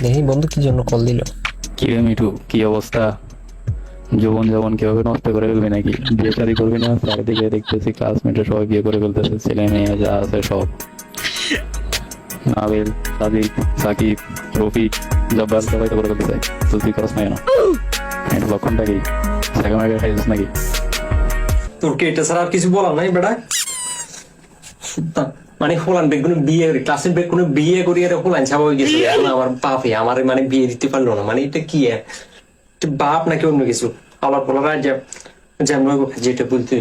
দেখি বন্ধু কি জন্য কল দিল। কি রে মিঠু, কি অবস্থা? যৌবন যৌবন কিভাবে নষ্ট করে ফেলবি নাকি? বিয়ে শাদী করবি না? চারিদিকে দেখতেছি ক্লাসমেটের সবাই বিয়ে করে ফেলতেছে, ছেলে মেয়ে যা আছে সব। নাবিল, সাদিক, সাকিব, রফিক, জব্বার সবাই তো করে ফেলতেছে, তো তুই করস না কেন? এটা লক্ষণটা কি? সেকেন্ড আগে খাইছিস নাকি? তোর কি এটা ছাড়া আর কিছু বলার নাই বেটা? মানে হোলান বেগ কোনো বিয়ে করি, ক্লাসের বেগ কোনো বিয়ে করি, এটা হোলান ছাপা হয়ে গেছে। এখন আমার বাপে আমার মানে বিয়ে দিতে পারলো না, মানে এটা কি বাপ নাকি অন্য কিছু? আবার বলার যেমন যেটা বলতে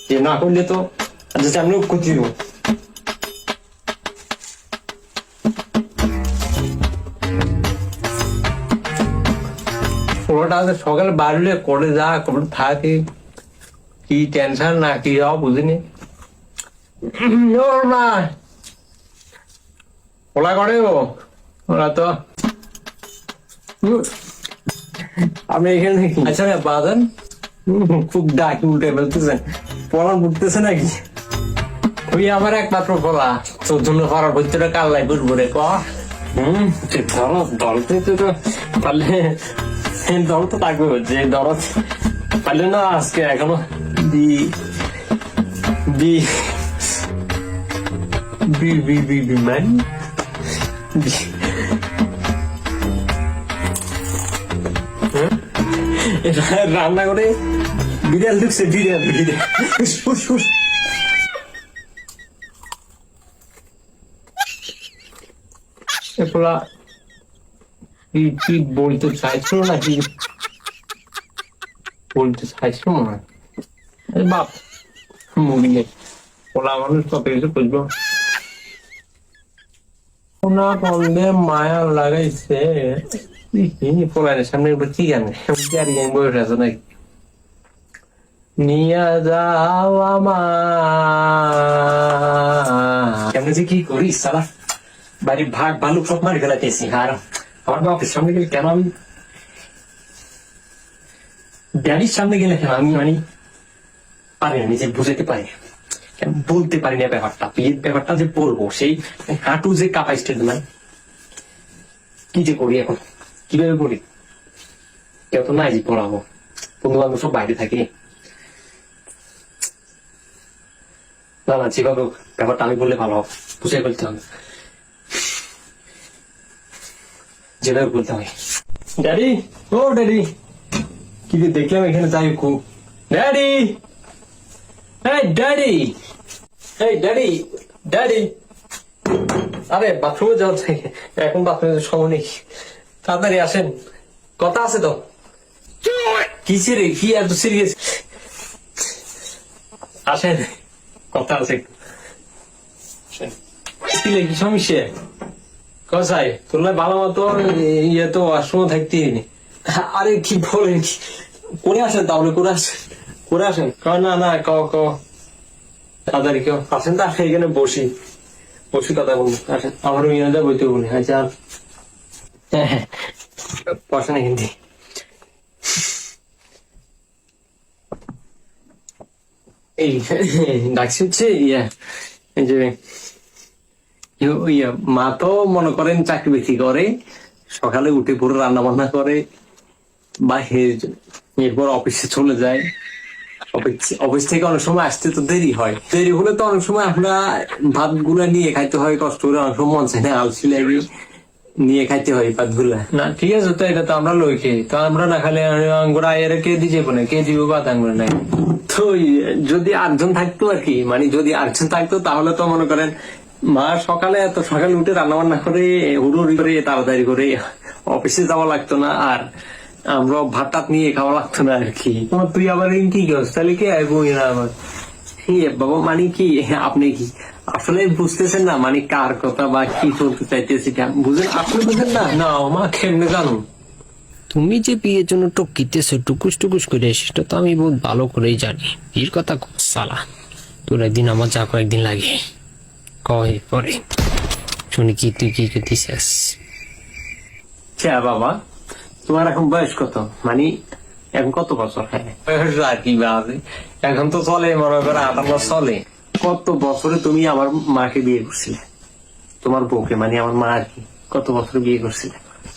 যে না করলে তো যেমন করতে দিব। পুরোটা সকালে বাড়লে করে যা করে থাকে, কি টেনশন না কি যাও বুঝিনি। না ওলা করে ওরা তো আপনি এখানে আচ্ছা না বাদান খুব ডাকি উঠে ফেলতেছেন, পড়ান উঠতেছে নাকি? ওই আমার একমাত্র পড়া, তোর জন্য পড়ার ভিতরে কাল্লাই বুঝবো রে। ধরো দলতে তো পারলে দল তো থাকবে, হচ্ছে দল পারলে না আজকে এখনো বি বি বি বি বি বি ম্যান রান্না করে বিড়াল ঢুকছে, বিড়াল বিড়াল এগুলা কি বলতে চাইছিল নাকি বলতে চাইছিল মনে হয়। বাপ মুড়িয়ে ওলা মানুষ কত কিছু বুঝবো না করলে মায়া লাগাইছে। পোলারের সামনে কি জানে বয়স আছে নাকি? নিয়ে যাও আমার কেমন যে কি করিস সারা বাড়ির ভাগ ভালুক সব মারি ফেলাতেছি। আর আমার বাপের সামনে গেলে কেন আমি, ড্যাডির সামনে গেলে কেন আমি মানে পারি না, নিজে বুঝাতে পারি না, কেন বলতে পারি না ব্যাপারটা, বিয়ের ব্যাপারটা যে বলবো সেই হাঁটু যে কাপাইস্টেড মানে কি যে করি এখন, কিভাবে করি? কেউ তো নাই যে পড়াবো, বন্ধু বান্ধব সব বাইরে থাকে। না না যেভাবে ব্যাপারটা আমি বললে ভালো হবে, বুঝে বলতে হবে, যেভাবে বলতে হবে। ড্যাডি, ও ড্যাডি, কি যে দেখলাম এখানে তাই খুব। ড্যাডি, এই ড্যাডি, এই ড্যাডি, ড্যাডি, আরে বাথরুমে যাওয়ার থেকে এখন বাথরুমে সময় নেই, তাড়াতাড়ি আসেন, কথা আছে তো। কিসে রে, কি এত সিরিয়াস? আসেন, কথা আছে। কি সমস্যা? কসাই তোর ভালো মতো ইয়ে তো আশ্রম থাকতে। আরে কি বলেন, করে আসেন তাহলে, করে আসেন, করে আসেন। না না ক ক তাড়াতাড়ি কেউ আসেন, তা এখানে বসি বসি কথা বলবো। আসেন, আমার ইয়ে বইতে বলি। আচ্ছা হ্যাঁ হ্যাঁ বসে না হিন্দি। এই ডাকছি হচ্ছে ইয়া, এই যে মা তো মনে করেন চাকরি বাকরি করে, সকালে উঠে পুরো রান্না বান্না করে, বা এরপর অফিসে চলে যায়। অফিস থেকে অনেক সময় আসতে তো দেরি হয়, দেরি হলে তো অনেক সময় আমরা ভাত গুলা নিয়ে খাইতে হয়, কষ্ট করে, অনেক সময় মন চাই না, আলসি লাগে, নিয়ে খাইতে হয় ভাত গুলা। না ঠিক আছে, তো এটা তো আমরা লই খেয়ে, তো আমরা না খালে আঙ্গুরা এর কে দিয়ে যাবো না, কে দিব ভাত আঙ্গুরা নাই। তো যদি 8 জন থাকতো আর কি, মানে যদি 8 জন থাকতো তাহলে তো মনে করেন মা সকালে এত সকালে উঠে রান্না বান্না করে হুড়ুড়ি করে তাড়াতাড়ি করে অফিসে যাওয়া লাগতো না, আর আমরা ভাত টাত নিয়ে খাওয়া লাগতো না আর কি। তুই আবার কি করছ তাহলে? কে বই না আমার বাবা, মানে কি আপনি কি আসলে বুঝতেছেন না, মানে কার কথা বা কি চলতে চাইতেছি বুঝেন? আপনি বুঝেন না? না মা কেমনে জানো? তুমি যে বিয়ের জন্য টকিতেছো টুকুস টুকুস করে, সেটা তো আমি বহুত ভালো করেই জানি। বিয়ের কথা সালা তোর একদিন আমার যা কয়েকদিন লাগে কয় পরে শুনি কি তুই কি করতেছিস? বাবা তোমার এখন বয়স কত, মানে এখন কত বছর? হ্যাঁ বয়স আর কি বাজে, এখন তো চলে মনে করো 58 চলে। কত বছরে তুমি আমার মাকে বিয়ে করছিলে? তোমার বউকে মানে আমার মা আর কি কত বছর বিয়ে করছি,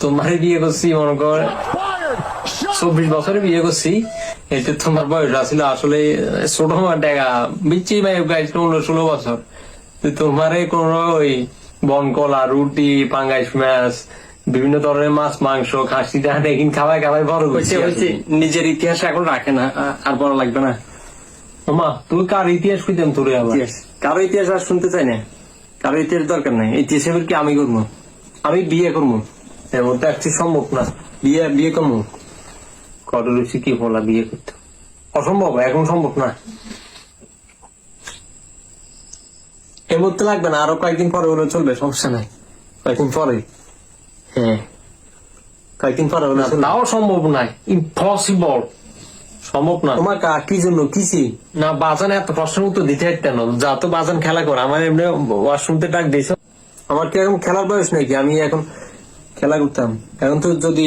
তোমার বিয়ে করছি মনে কর 24 বছরে বিয়ে করছি। এতে তোমার বয়স আসলে আসলে ছোট আমার টাকা বিচ্ছি ভাই 15-16 বছর। তো তোমারে কোন ওই বনকলা, রুটি, পাঙ্গাস মাছ, বিভিন্ন ধরনের মাছ, মাংস, খাসি দেখিন খাওয়াই খাওয়াই বড় হয়েছে। নিজের ইতিহাস এখন রাখে না, আর বড় লাগবে না। মা তুমি কার ইতিহাস খুঁজতাম তোরে? আবার কারো ইতিহাস আর শুনতে চাই না, কারো ইতিহাস দরকার নাই। ইতিহাস এবার কি আমি করবো? আমি বিয়ে করবো, এর মধ্যে একটি সম্ভব না। বিয়ে করবো, কত রুচি কি বলা, বিয়ে করতে অসম্ভব, এখন সম্ভব না। এর মধ্যে লাগবে না, আরো কয়েকদিন পরে হলে চলবে, সমস্যা নাই। কয়েকদিন পরে, হ্যাঁ কয়েকদিন পরে হলে তাও সম্ভব নাই, ইম্পসিবল, সম্ভব না। তোমার কি জন্য কিছি না বাজান এত প্রশ্নের উত্তর দিতে পারতেন না, যা তো বাজান খেলা করে। আমার এমনি ওয়াশরুমতে ডাক দিয়েছ, আমার কি এখন খেলার বয়স নাকি? আমি এখন খেলা করতাম। এখন তো যদি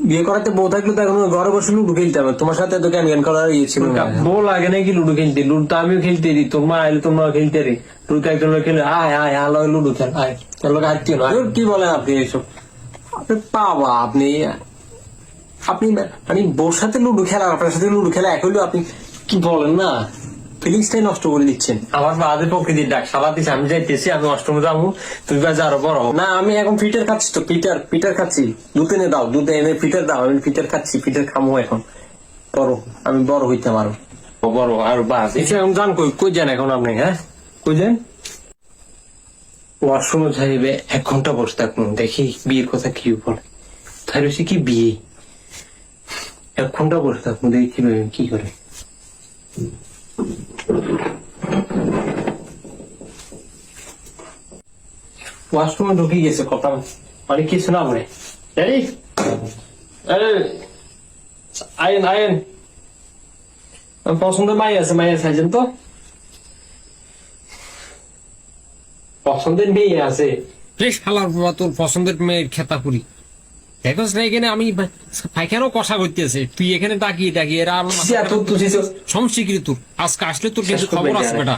বিয়ে করাতে বউ থাকলে তো এখন ঘরে বসে লুডু খেলতাম। তোমার সাথে তো জ্ঞান করার ইয়ে ছিল না। বউ লাগে নাকি লুডু খেলতে? লুডু তো আমিও খেলতে দিই, তোর মা আইলে তোমরা খেলতে রে। তুই তো একজন খেলে আয় আয় আলো লুডু খেল, আয় লোক হাঁটতিও না। কি বলেন আপনি এইসব? আপনি পাবা, আপনি মানে বউর সাথে লুডু খেলা, আপনার সাথে লুডু খেলা এক হইলেও আপনি কি বলেন না, ফিলিংসটাই নষ্ট করে দিচ্ছেন। আমার বাদে প্রকৃতির ডাক সালা দিচ্ছে, আমি যাইতেছি, আমি অষ্টমে যাবো, তুই বা আরো বড় না। আমি এখন পিটার খাচ্ছি তো, পিটার খাচ্ছি। দুধ এনে দাও, দুধ এনে পিটার দাও, আমি পিটার খাচ্ছি, পিটার খামো এখন। বড় আমি বড় হইতাম আরো বড়, আর বাস এখন যান কই যান এখন আপনি? হ্যাঁ কই যান? ওয়াশরুমে যাইবে 1 ঘন্টা বসে থাকুন, দেখি বিয়ের কথা কি বলে। তাই রয়েছে কি বিয়ে, 1 ঘন্টা বসে থাকুন, দেখি কিভাবে কি করে। ওয়াশরুমে ঢুকে গেছে, কথা মানে কিছু না বলে। এই আয়েন পছন্দের মাই আছে, মাইয়া চাইছেন তো? পছন্দের মেয়ে আছে? শালার বাবা, তোর পছন্দের মেয়ের খেতা পুরি দেখোস না এখানে আমি পায়খানাও কষা করতেছে, তুই এখানে ডাকিয়ে এরা সমস্যা কি তোর? আজকে আসলে তোর কিন্তু খবর আছে বেটা।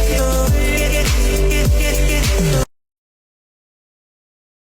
Get